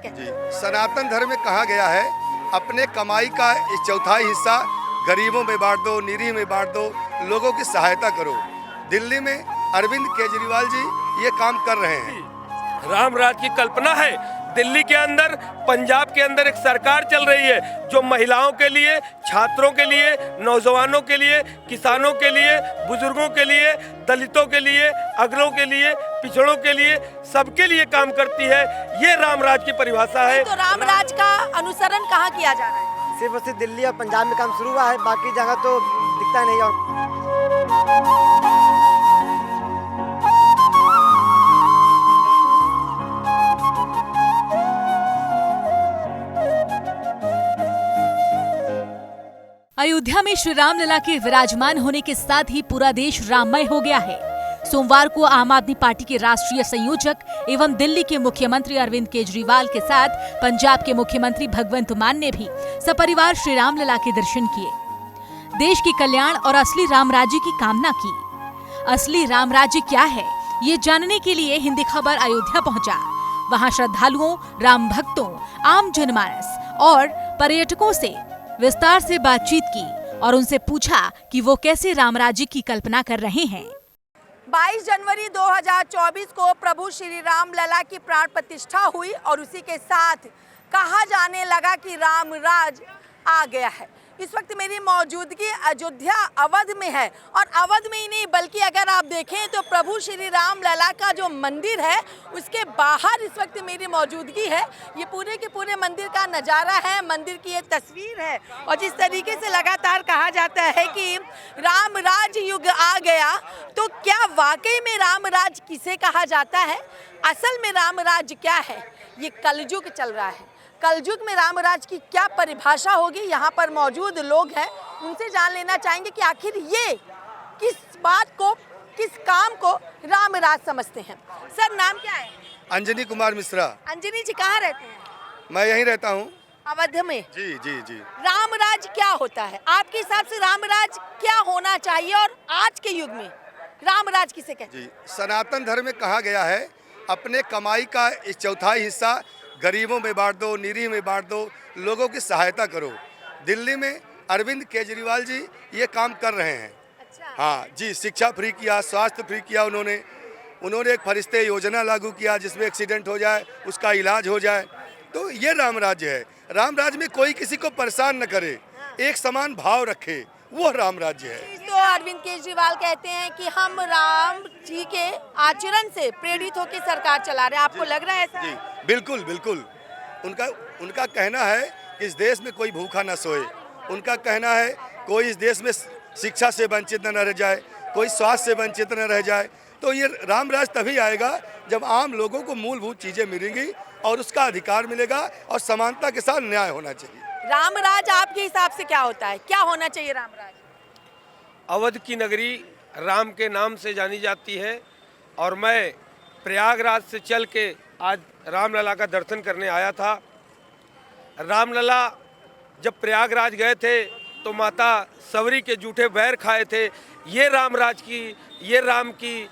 कहते जी, हैं? सनातन धर्म में कहा गया है अपने कमाई का चौथाई हिस्सा गरीबों में बांट दो, निरीह में बांट दो, लोगों की सहायता करो। दिल्ली में अरविंद केजरीवाल जी ये काम कर रहे हैं। राम राज की कल्पना है। दिल्ली के अंदर, पंजाब के अंदर एक सरकार चल रही है जो महिलाओं के लिए, छात्रों के लिए, नौजवानों के लिए, किसानों के लिए, बुजुर्गों के लिए, दलितों के लिए, अगलों के लिए, पिछड़ों के लिए, सबके लिए काम करती है। ये राम राज की परिभाषा है। तो राम राज का अनुसरण कहाँ किया जा रहा है? सिर्फ और सिर्फ दिल्ली और पंजाब में काम शुरू हुआ है, बाकी जगह तो दिखता नहीं। और अयोध्या में श्री रामलला के विराजमान होने के साथ ही पूरा देश राममय हो गया है। सोमवार को आम आदमी पार्टी के राष्ट्रीय संयोजक एवं दिल्ली के मुख्यमंत्री अरविंद केजरीवाल के साथ पंजाब के मुख्यमंत्री भगवंत मान ने भी सपरिवार श्री रामलला के दर्शन किए। देश के कल्याण और असली राम राज्य की कामना की। असली राम राज्य क्या है, ये जानने के लिए हिंदी खबर अयोध्या पहुंचा। वहां श्रद्धालुओं, राम भक्तों, आम जनमानस और पर्यटकों से विस्तार से बातचीत की और उनसे पूछा कि वो कैसे राम राज्य की कल्पना कर रहे हैं। 22 जनवरी 2024 को प्रभु श्री राम लला की प्राण प्रतिष्ठा हुई और उसी के साथ कहा जाने लगा कि राम राज आ गया है। इस वक्त मेरी मौजूदगी अयोध्या अवध में है और अवध में ही नहीं बल्कि अगर आप देखें तो प्रभु श्री राम लला का जो मंदिर है उसके बाहर इस वक्त मेरी मौजूदगी है। ये पूरे के पूरे मंदिर का नज़ारा है, मंदिर की ये तस्वीर है और जिस तरीके से लगातार कहा जाता है कि राम राज युग आ गया, तो क्या वाकई में राम राज किसे कहा जाता है? असल में राम राज क्या है? ये कलयुग चल रहा है। कलयुग में राम राज की क्या परिभाषा होगी? यहाँ पर मौजूद लोग हैं, उनसे जान लेना चाहेंगे कि आखिर ये किस बात को, किस काम को राम राज समझते हैं। सर, नाम क्या है? अंजनी कुमार मिश्रा। अंजनी जी कहाँ रहते हैं? मैं यहीं रहता हूँ। अवध में? जी जी जी। राम राज क्या होता है आपके हिसाब से? राम राज क्या होना चाहिए और आज के युग में राम राज किसे कहते हैं? जी, सनातन धर्म में कहा गया है अपने कमाई का चौथाई हिस्सा गरीबों में बांट दो, निरीह में बांट दो, लोगों की सहायता करो। दिल्ली में अरविंद केजरीवाल जी ये काम कर रहे हैं। अच्छा। हाँ जी, शिक्षा फ्री किया, स्वास्थ्य फ्री किया। उन्होंने एक फरिश्ते योजना लागू किया जिसमें एक्सीडेंट हो जाए उसका इलाज हो जाए। तो ये राम राज्य है। राम राज्य में कोई किसी को परेशान न करे, एक समान भाव रखे, वो राम राज्य है। तो अरविंद केजरीवाल कहते हैं कि हम राम जी के आचरण से प्रेरित होकर सरकार चला रहे हैं। आपको लग रहा है ऐसा? जी, बिल्कुल बिल्कुल। उनका कहना है कि इस देश में कोई भूखा न सोए। उनका कहना है कोई इस देश में शिक्षा से वंचित न रह जाए, कोई स्वास्थ्य से वंचित न रह जाए। तो ये राम राज तभी आएगा जब आम लोगों को मूलभूत चीजें मिलेंगी और उसका अधिकार मिलेगा और समानता के साथ न्याय होना चाहिए। राम राज आपके हिसाब से क्या होता है? क्या होना चाहिए राम राज? अवध की नगरी राम के नाम से जानी जाती है और मैं प्रयागराज से चल के आज रामलला का दर्शन करने आया था। रामलला जब प्रयागराज गए थे तो माता सवरी के जूठे बैर खाए थे। ये रामराज की, ये राम की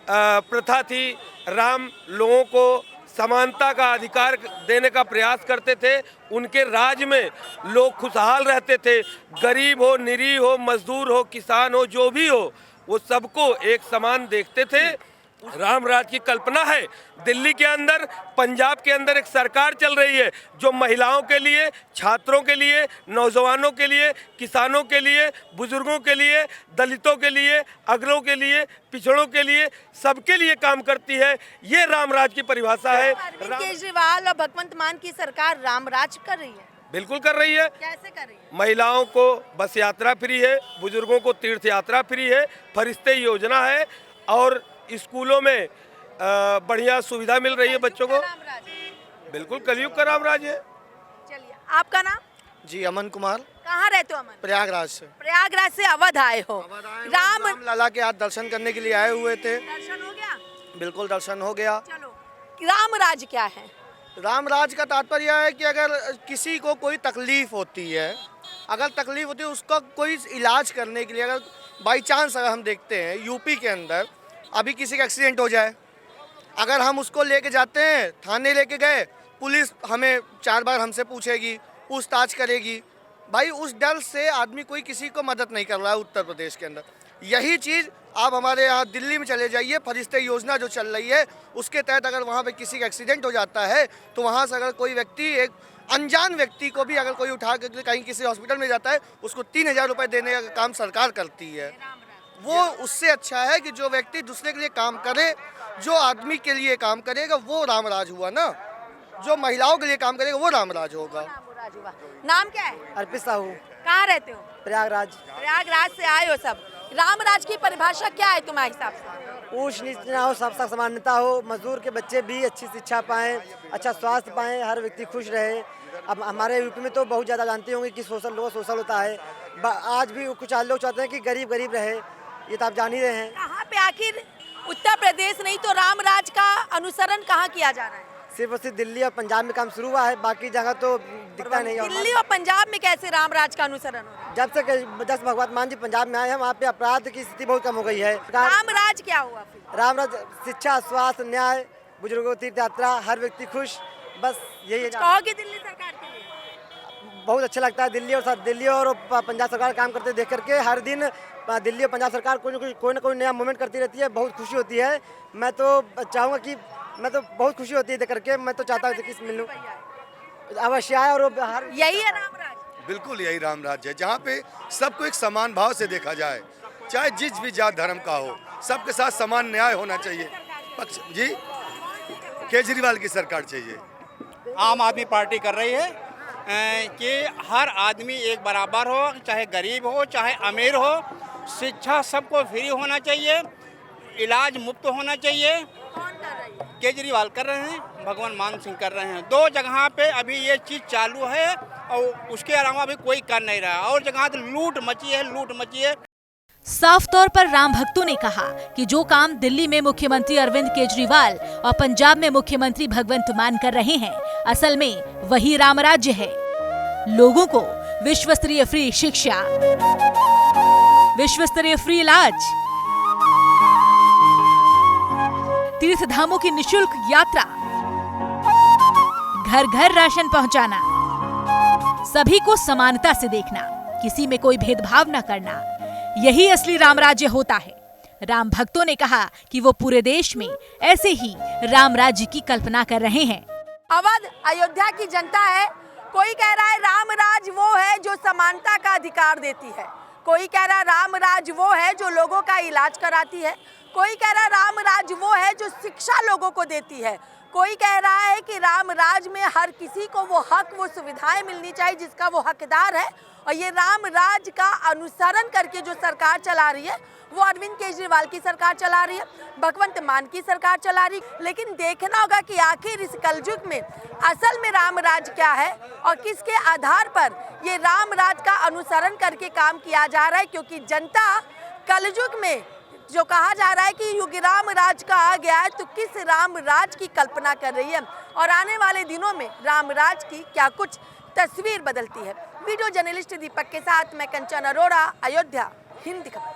प्रथा थी। राम लोगों को समानता का अधिकार देने का प्रयास करते थे। उनके राज में लोग खुशहाल रहते थे। गरीब हो, निरीह हो, मजदूर हो, किसान हो, जो भी हो, वो सबको एक समान देखते थे। राम राज की कल्पना है। दिल्ली के अंदर, पंजाब के अंदर एक सरकार चल रही है जो महिलाओं के लिए, छात्रों के लिए, नौजवानों के लिए, किसानों के लिए, बुजुर्गों के लिए, दलितों के लिए, अगलों के लिए, पिछड़ों के लिए, सबके लिए काम करती है। ये राम राज की परिभाषा है। अरविंद केजरीवाल और भगवंत मान की सरकार राम राज कर रही है। बिल्कुल कर रही है। कैसे कर रही है? महिलाओं को बस यात्रा फ्री है, बुजुर्गों को तीर्थ यात्रा फ्री है, फरिश्ते योजना है और स्कूलों में बढ़िया सुविधा मिल रही है बच्चों को। बिल्कुल कलयुग का राम राज है। चलिए, आपका नाम? जी, अमन कुमार। कहाँ रहते हो अमन? प्रयागराज से। प्रयागराज से अवध आए हो? राम लला के आज दर्शन करने के लिए आए हुए थे। दर्शन हो गया? बिल्कुल दर्शन हो गया। चलो, राम राज क्या है? राम राज का तात्पर्य है कि अगर किसी को कोई तकलीफ होती है, उसका कोई इलाज करने के लिए, अगर बाई चांस अगर हम देखते हैं यूपी के अंदर अभी किसी का एक्सीडेंट हो जाए, अगर हम उसको लेके जाते हैं, थाने लेके गए, पुलिस हमें 4 बार हमसे पूछेगी, पूछताछ करेगी। भाई उस डर से आदमी कोई किसी को मदद नहीं कर रहा है उत्तर प्रदेश के अंदर। यही चीज़ आप हमारे यहाँ दिल्ली में चले जाइए, फरिश्ते योजना जो चल रही है उसके तहत अगर वहाँ पे किसी का एक्सीडेंट हो जाता है तो वहाँ से अगर कोई व्यक्ति, एक अनजान व्यक्ति को भी अगर कोई उठा कर कहीं किसी हॉस्पिटल में जाता है, उसको 3000 रुपये देने का काम सरकार करती है। वो उससे अच्छा है कि जो व्यक्ति दूसरे के लिए काम करे, जो आदमी के लिए काम करेगा वो रामराज हुआ ना। जो महिलाओं के लिए काम करेगा वो रामराज होगा। नाम क्या है? अर्पित साहू, कहाँ रहते हो? प्रयागराज। प्रयागराज से आए हो सब। रामराज की परिभाषा क्या है तुम्हारे हिसाब से? ऊंच नीच ना हो, सबका समानता हो, मजदूर के बच्चे भी अच्छी शिक्षा पाएं, अच्छा स्वास्थ्य पाएं, हर व्यक्ति खुश रहे। अब हमारे यूपी में तो बहुत ज़्यादा जानते होंगे कि सोशल होता है। आज भी कुछ लोग चाहते हैं कि गरीब गरीब रहे, ये तो आप जान ही रहे हैं। कहाँ पे आखिर उत्तर प्रदेश नहीं तो रामराज का अनुसरण कहाँ किया जा रहा है? सिर्फ और सिर्फ दिल्ली और पंजाब में काम शुरू हुआ है, बाकी जगह तो दिखता नहीं है। दिल्ली और पंजाब में कैसे रामराज का अनुसरण हो रहा है? जब से भगवंत मान जी पंजाब में आए हैं, वहाँ पे अपराध की स्थिति बहुत कम हो गई है। रामराज क्या हुआ फिर? रामराज शिक्षा, स्वास्थ्य, न्याय, बुजुर्गों तीर्थ यात्रा, हर व्यक्ति खुश, बस यही है। कहोगे दिल्ली सरकार के लिए? बहुत अच्छा लगता है। दिल्ली और पंजाब सरकार काम करते देख करके हर दिन दिल्ली और पंजाब सरकार कोई ना कोई नया मूवमेंट करती रहती है, बहुत खुशी होती है। मैं तो चाहूँगा कि बहुत खुशी होती है देख करके। मैं तो चाहता हूँ कि मिलूँ, अवश्य आए। और हर यही है रामराज? बिल्कुल यही रामराज है, जहाँ पे सबको एक समान भाव से देखा जाए, चाहे जिस भी जात धर्म का हो, सबके साथ समान न्याय होना चाहिए। जी, केजरीवाल की सरकार चाहिए। आम आदमी पार्टी कर रही है कि हर आदमी एक बराबर हो, चाहे गरीब हो चाहे अमीर हो, शिक्षा सबको फ्री होना चाहिए, इलाज मुफ्त होना चाहिए। कौन कर रही है? केजरीवाल कर रहे हैं, भगवान मान सिंह कर रहे हैं। 2 जगह पे अभी ये चीज़ चालू है और उसके अलावा भी कोई कर नहीं रहा। और जगह तो लूट मची है। साफ तौर पर राम भक्तों ने कहा कि जो काम दिल्ली में मुख्यमंत्री अरविंद केजरीवाल और पंजाब में मुख्यमंत्री भगवंत मान कर रहे हैं, असल में वही राम राज्य है। लोगों को विश्व स्तरीय फ्री शिक्षा, विश्व स्तरीय फ्री इलाज, तीर्थ धामों की निशुल्क यात्रा, घर घर राशन पहुंचाना, सभी को समानता से देखना, किसी में कोई भेदभाव न करना, यही असली राम राज्य होता है। राम भक्तों ने कहा कि वो पूरे देश में ऐसे ही राम राज्य की कल्पना कर रहे हैं। अवध अयोध्या की जनता है। कोई कह रहा है रामराज वो है जो समानता का अधिकार देती है, कोई कह रहा है रामराज वो है जो लोगों का इलाज कराती है, कोई कह रहा है रामराज वो है जो शिक्षा लोगों को देती है, कोई कह रहा है कि रामराज में हर किसी को वो हक, वो सुविधाएं मिलनी चाहिए जिसका वो हकदार है। और ये रामराज का अनुसरण करके जो सरकार चला रही है वो अरविंद केजरीवाल की सरकार चला रही है, भगवंत मान की सरकार चला रही है। लेकिन देखना होगा कि आखिर इस कलयुग में असल में रामराज क्या है और किसके आधार पर ये रामराज का अनुसरण करके काम किया जा रहा है, क्योंकि जनता कलयुग में जो कहा जा रहा है कि युग राम राज का आ गया है, तो किस राम राज की कल्पना कर रही है और आने वाले दिनों में रामराज की क्या कुछ तस्वीर बदलती है। वीडियो जर्नलिस्ट दीपक के साथ मैं कंचन अरोड़ा, अयोध्या, हिंद खबर।